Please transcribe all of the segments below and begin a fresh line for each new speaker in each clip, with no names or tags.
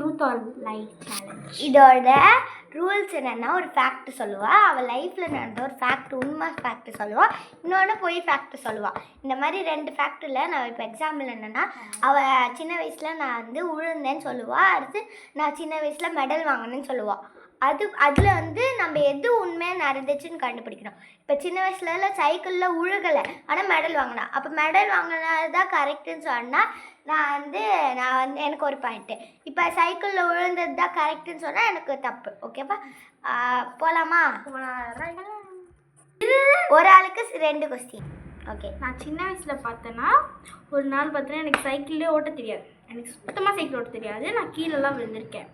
Truth or life challenge.
இதோட rules என்னென்னா, ஒரு ஃபேக்ட் சொல்லுவாள், அவள் லைஃப்பில் நடந்த ஒரு ஃபேக்ட், உண்மை ஃபேக்ட் சொல்லுவாள், இன்னொன்று பொய் ஃபேக்ட் சொல்லுவாள். இந்த மாதிரி 2 ஃபேக்டில் நான் இப்போ எக்ஸாம்பிள் என்னென்னா, அவள் சின்ன வயசில் நான் வந்து உழுந்தேன்னு சொல்லுவாள், அடுத்து நான் சின்ன வயசில் மெடல் வாங்கினேன்னு சொல்லுவாள். அதில் வந்து நம்ம எது உண்மையாக நடந்துச்சுன்னு கண்டுபிடிக்கணும். இப்போ சின்ன வயசுல சைக்கிளில் உழுகலை, ஆனால் மெடல் வாங்கினா, அப்போ மெடல் வாங்கினது தான் கரெக்டுன்னு சொன்னால் நான் வந்து எனக்கு ஒரு பாயிண்ட்டு. இப்போ சைக்கிளில் விழுந்தது தான் கரெக்டுன்னு சொன்னால் எனக்கு தப்பு. ஓகேப்பா, போகலாமா? ஒரு ஆளுக்கு 2 கொஸ்டின். ஓகே.
நான் சின்ன வயசில் பார்த்தேன்னா, ஒரு நாள் பார்த்தேன்னா எனக்கு சைக்கிள்லேயே ஓட்ட தெரியாது. எனக்கு சுத்தமாக சைக்கிள் ஓட்ட தெரியாது. நான் கீழெல்லாம் விழுந்திருக்கேன்.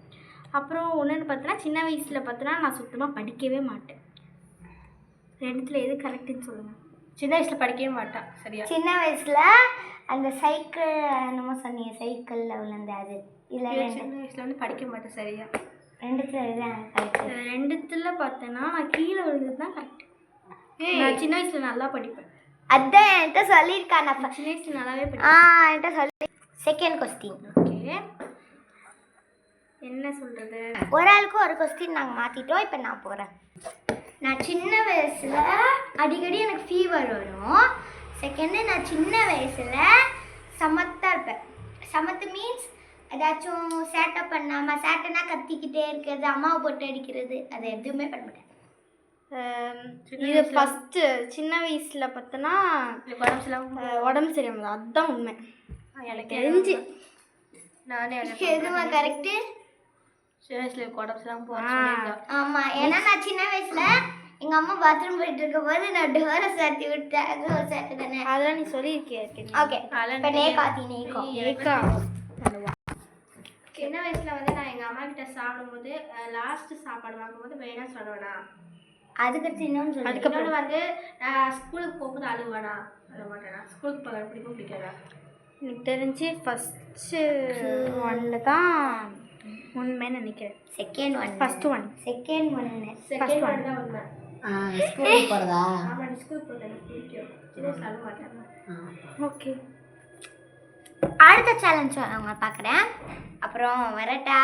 அப்புறம் ஒன்றுன்னு பார்த்தோன்னா, சின்ன வயசில் பார்த்தோன்னா நான் சுத்தமாக படிக்கவே மாட்டேன். 2த்துல எது கரெக்டுன்னு சொல்லுங்கள்.
சின்ன வயசில் படிக்கவே மாட்டான். சரியா?
சின்ன வயசில் அந்த சைக்கிள் என்னமோ சொன்னீங்க, சைக்கிளில் விழுந்த அது இல்லை.
சின்ன வயசில் வந்து படிக்க மாட்டேன். சரியா?
2த்துல இதுதான் கரெக்டு.
2த்துல பார்த்தேன்னா நான் கீழே விழுந்தது தான் கரெக்ட். நான் சின்ன வயசில் நல்லா படிப்பேன்.
அதான் என்கிட்ட சொல்லியிருக்கா. நான்
சின்ன வயசில் நல்லாவே படிப்பேன்.
என்கிட்ட சொல்லி. Second question.
ஓகே, என்ன சொல்கிறது?
ஒரு ஆளுக்கு ஒரு கொஸ்டின் நாங்கள் மாற்றிட்டோம். இப்போ நான் போகிறேன். நான் சின்ன வயசில் அடிக்கடி எனக்கு ஃபீவர் வரும். செகண்டு, நான் சின்ன வயசில் சமத்தாக இருப்பேன். சமத்து மீன்ஸ் ஏதாச்சும் சேட்டை பண்ணாமல், சேட்டைனா கத்திக்கிட்டே இருக்கிறது, அம்மாவை போட்டு அடிக்கிறது, அது எதுவுமே பண்ண மாட்டேன்.
இது ஃபஸ்ட்டு சின்ன வயசில் பார்த்தோன்னா உடம்பு சரியாமல், அதுதான் உண்மை. எனக்கு தெரிஞ்சு
நானே
எதுவுமே கரெக்டு.
சின்ன வயசில் உடம்புலாம் போகிறேன்.
ஆமாம், ஏன்னா நான் சின்ன வயசில் எங்கள் அம்மா பாத்ரூம் போயிட்டு இருக்கும் போது நான் டோரை சாத்தி விட்டேன். அது ஒரு சேட்டை தானே.
அதெல்லாம் நீ சொல்லியிருக்கேன்.
ஓகே, இப்போ
ஏக்கா
சின்ன வயசில் வந்து நான் எங்கள் அம்மா கிட்ட சாப்பிடும்போது லாஸ்ட்டு சாப்பாடு வாங்கும்போது வேணாம் சொல்லுவேனா.
அதுக்கடுத்து இன்னொன்று சொல்லி.
அதுக்கப்புறம் வந்து நான் ஸ்கூலுக்கு போகும்போது அழுவேனா, அழுவ மாட்டேனா. ஸ்கூலுக்கு போக பிடிக்காதா?
எனக்கு தெரிஞ்சு ஃபஸ்ட்டு 1 தான் உண்மைன்னு நினைக்கிறேன்.
Second 1.
First 1.
Second 1.
Second one தான் உண்மை.
ஸ்கூலுக்கு போகிறதா?
ஆமாம், ஸ்கூலுக்கு போகிறேன். எனக்கு பிடிக்கும். சின்ன வயசில் அழுவ மாட்டேன்.
ஓகே,
அடுத்த சேலஞ்ச் அவங்க பார்க்குறேன். அப்புறம் வரட்டா?